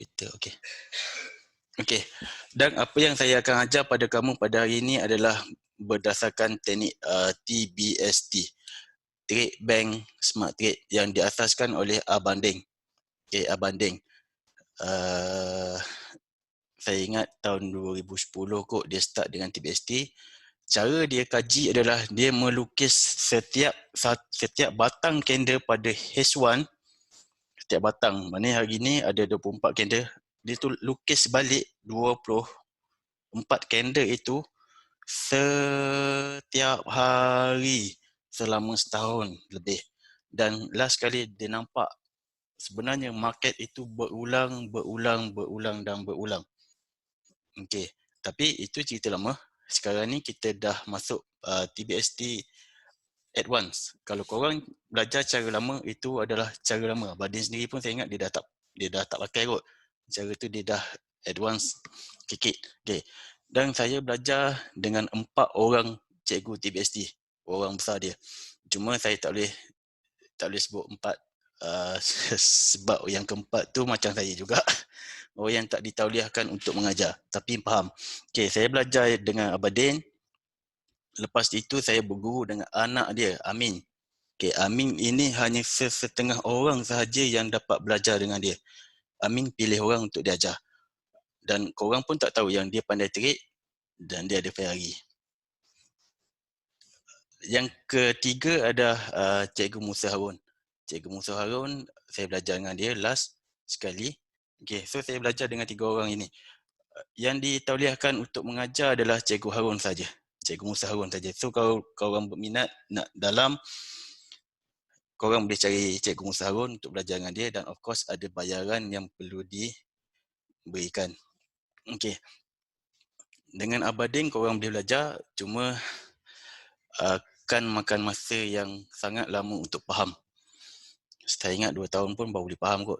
Komputer, okey. Okey. Dan apa yang saya akan ajar pada kamu pada hari ini adalah berdasarkan teknik TBST, Trade Bank Smart Trade yang diasaskan oleh Abanding. Okey, Abanding. Saya ingat tahun 2010 kot dia start dengan TBST. Cara dia kaji adalah dia melukis setiap batang candle pada H1, setiap batang. Maknanya hari ni ada 24 candle. Dia tu lukis balik 24 candle itu setiap hari selama setahun lebih. Dan last kali dia nampak sebenarnya market itu berulang. Okey, tapi itu cerita lama. Sekarang ni kita dah masuk TBST Advance. Kalau korang belajar cara lama, itu adalah cara lama. Badin sendiri pun saya ingat dia dah tak pakai kot. Cara tu dia dah advance sikit. Okay. Dan saya belajar dengan 4 orang cikgu TBST. Orang besar dia. Cuma saya tak boleh sebut 4 sebab yang keempat tu macam saya juga. Orang yang tak ditauliahkan untuk mengajar. Tapi faham. Okay, saya belajar dengan Abadin. Lepas itu saya berguru dengan anak dia, Amin. Okay, Amin ini hanya setengah orang sahaja yang dapat belajar dengan dia. Amin pilih orang untuk diajar. Dan korang pun tak tahu yang dia pandai trade dan dia ada Ferrari. Yang ketiga adalah Cikgu Musa Harun. Cikgu Musa Harun, saya belajar dengan dia last sekali. Okay, so saya belajar dengan 3 orang ini. Yang ditauliahkan untuk mengajar adalah Cikgu Harun saja. Cikgu Musa Harun saja. So kalau korang berminat nak dalam, korang boleh cari Cikgu Musa Harun untuk belajar dengan dia dan of course ada bayaran yang perlu diberikan. Okey. Dengan Abading korang boleh belajar, cuma akan makan masa yang sangat lama untuk faham. Saya ingat 2 tahun pun baru boleh faham kot.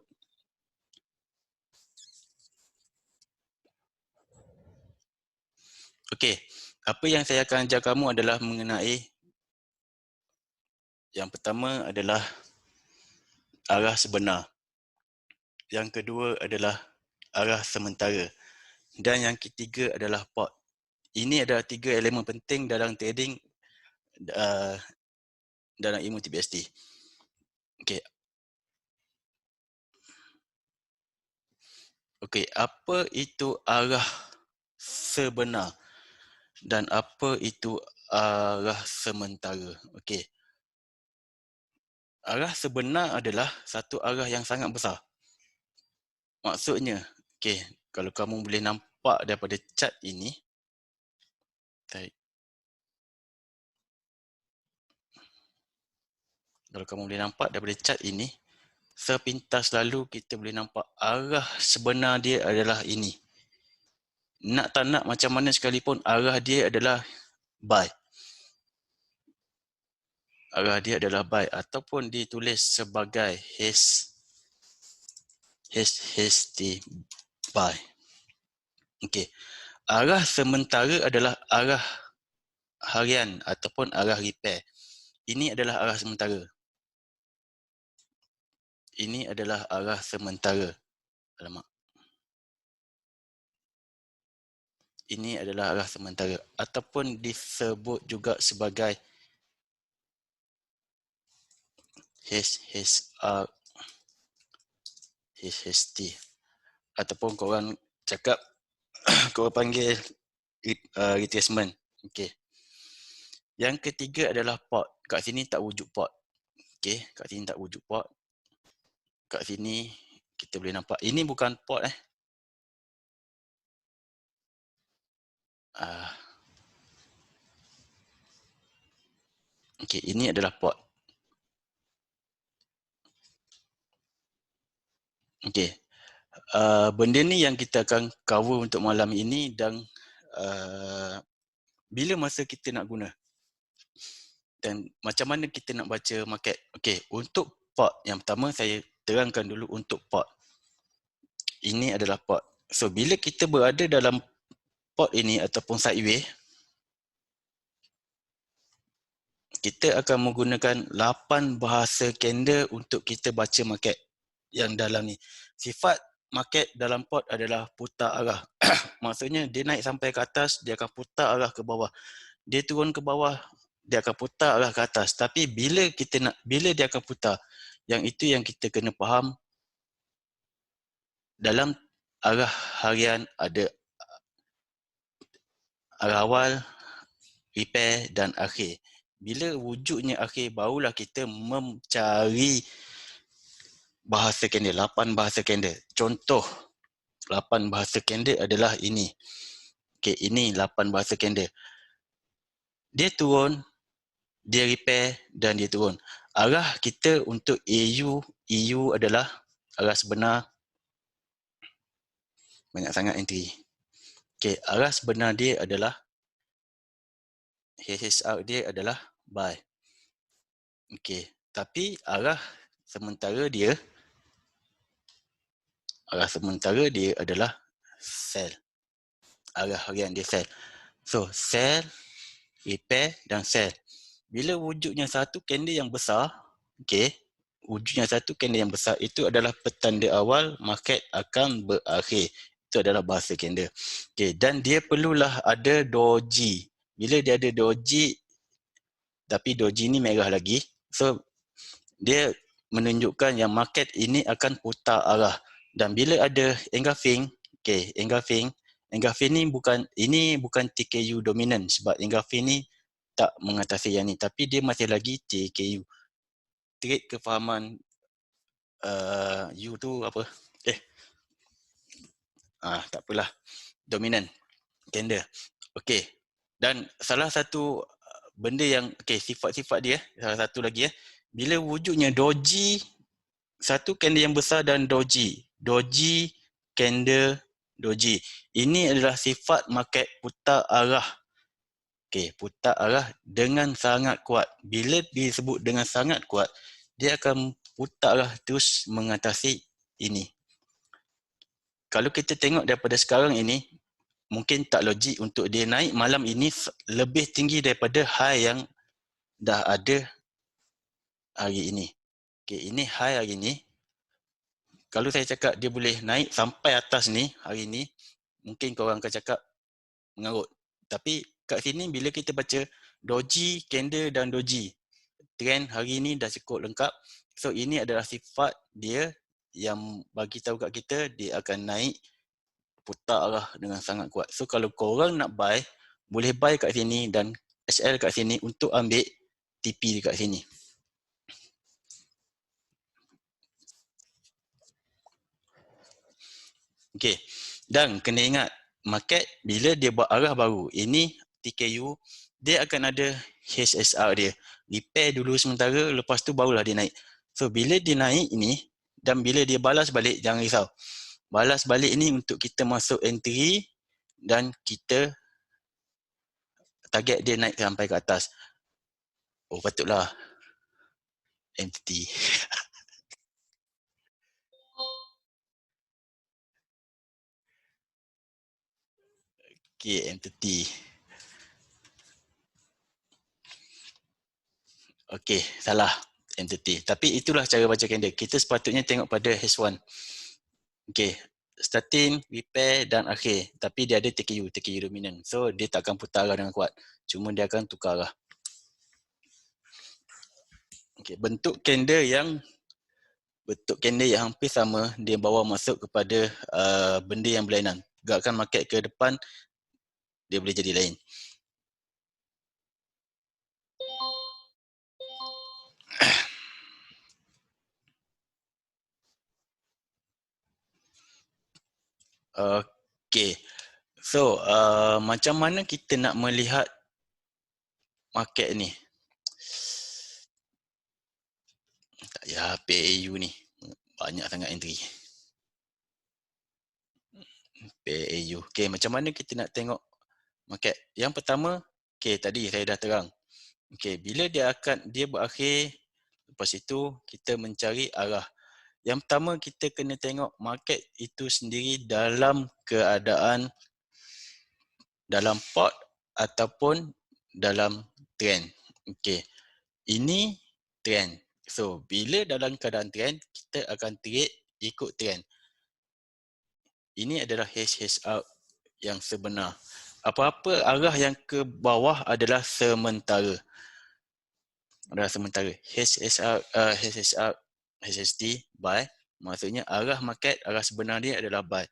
Okey, apa yang saya akan ajar kamu adalah mengenai yang pertama adalah arah sebenar. Yang kedua adalah arah sementara. Dan yang ketiga adalah pot. Ini adalah 3 elemen penting dalam trading dalam ilmu TBST. Okey. Okey, apa itu arah sebenar dan apa itu arah sementara? Okey. Arah sebenar adalah satu arah yang sangat besar. Maksudnya, okey, kalau kamu boleh nampak daripada chart ini, kalau kamu boleh nampak daripada chart ini, sepintas lalu kita boleh nampak arah sebenar dia adalah ini. Nak tak nak macam mana sekalipun arah dia adalah buy. Arah dia adalah buy ataupun ditulis sebagai hasty buy. Okey. Arah sementara adalah arah harian ataupun arah repair. Ini adalah arah sementara. Ini adalah arah sementara. Alamak. Ini adalah arah sementara ataupun disebut juga sebagai HST ataupun korang cakap korang panggil retracement. Okey. Yang ketiga adalah pot. Kat sini tak wujud pot. Okey, kat sini tak wujud pot. Kat sini kita boleh nampak ini bukan pot Okey, ini adalah pot. Okey. Benda ni yang kita akan cover untuk malam ini dan bila masa kita nak guna dan macam mana kita nak baca market. Okey, untuk pot yang pertama saya terangkan dulu untuk pot. Ini adalah pot. So bila kita berada dalam pot ini ataupun sideway, kita akan menggunakan 8 bahasa candle untuk kita baca market yang dalam ni. Sifat market dalam pot adalah putar arah. Maksudnya dia naik sampai ke atas, dia akan putar arah ke bawah. Dia turun ke bawah, dia akan putar arah ke atas. Tapi bila dia akan putar, yang itu yang kita kena faham. Dalam arah harian ada arah awal, repair dan akhir. Bila wujudnya akhir, barulah kita mencari bahasa candle, 8 bahasa candle. Contoh 8 bahasa candle adalah ini. Okey, ini 8 bahasa candle. Dia turun, dia repair dan dia turun. Arah kita untuk EU adalah arah sebenar. Banyak sangat entry. Okey, arah sebenar dia adalah HSR dia adalah buy. Okey, tapi arah sementara dia adalah sell. Arah harian dia sell. So, sell, repair dan sell. Bila wujudnya satu candle yang besar, okey, wujudnya satu candle yang besar itu adalah petanda awal market akan berakhir. Itu adalah bahasa candle. Okey, dan dia perlulah ada doji. Bila dia ada doji, tapi doji ni merah lagi, so dia menunjukkan yang market ini akan putar arah. Dan bila ada engulfing, okey, engulfing ni bukan TKU dominant sebab engulfing ni tak mengatasi yang ni, tapi dia masih lagi TKU. Trade kefahaman U tu apa? Tak apalah. Dominant candle. Okey. Dan salah satu benda yang sifat-sifat dia, salah satu lagi bila wujudnya doji, satu candle yang besar dan doji. Doji, candle, doji. Ini adalah sifat market putar arah. Okey, putar arah dengan sangat kuat. Bila disebut dengan sangat kuat, dia akan putar arah terus mengatasi ini. Kalau kita tengok daripada sekarang ini, mungkin tak logik untuk dia naik malam ini lebih tinggi daripada high yang dah ada hari ini. Okay, ini high hari ini. Kalau saya cakap dia boleh naik sampai atas ni hari ini, mungkin korang akan cakap mengarut. Tapi kat sini bila kita baca doji, candle dan doji, trend hari ini dah cukup lengkap. So ini adalah sifat dia yang bagi tahu kat kita dia akan naik putar arah dengan sangat kuat. So kalau korang nak buy, boleh buy kat sini dan HL kat sini untuk ambil TP dekat sini. Okey. Dan kena ingat, market bila dia buat arah baru, ini TKU, dia akan ada HSR dia. Repair dulu sementara, lepas tu barulah dia naik. So bila dia naik ini, dan bila dia balas balik, jangan risau. Balas balik ini untuk kita masuk entry dan kita target dia naik sampai ke atas. Oh, patutlah. Entity. Okay, entity. Okay, salah. Entity. Tapi itulah cara baca candle. Kita sepatutnya tengok pada H1. Okay, starting, repair dan akhir. Tapi dia ada TKU dominant. So, dia tak akan putar arah dengan kuat. Cuma dia akan tukar arah. Okay, bentuk candle yang hampir sama, dia bawa masuk kepada benda yang berlainan. Gerakkan market ke depan, dia boleh jadi lain. Okay. So, macam mana kita nak melihat market ni? Ya, PAU ni. Banyak sangat entry. PAU. Okay, macam mana kita nak tengok market? Yang pertama, okay, tadi saya dah terang. Okay, bila dia berakhir, lepas itu kita mencari arah. Yang pertama, kita kena tengok market itu sendiri dalam keadaan dalam pot ataupun dalam trend. Okay, ini trend. So, bila dalam keadaan trend, kita akan trade ikut trend. Ini adalah HH out yang sebenar. Apa-apa arah yang ke bawah adalah sementara. HH out, HHT, buy. Maksudnya arah market, arah sebenar dia adalah buy.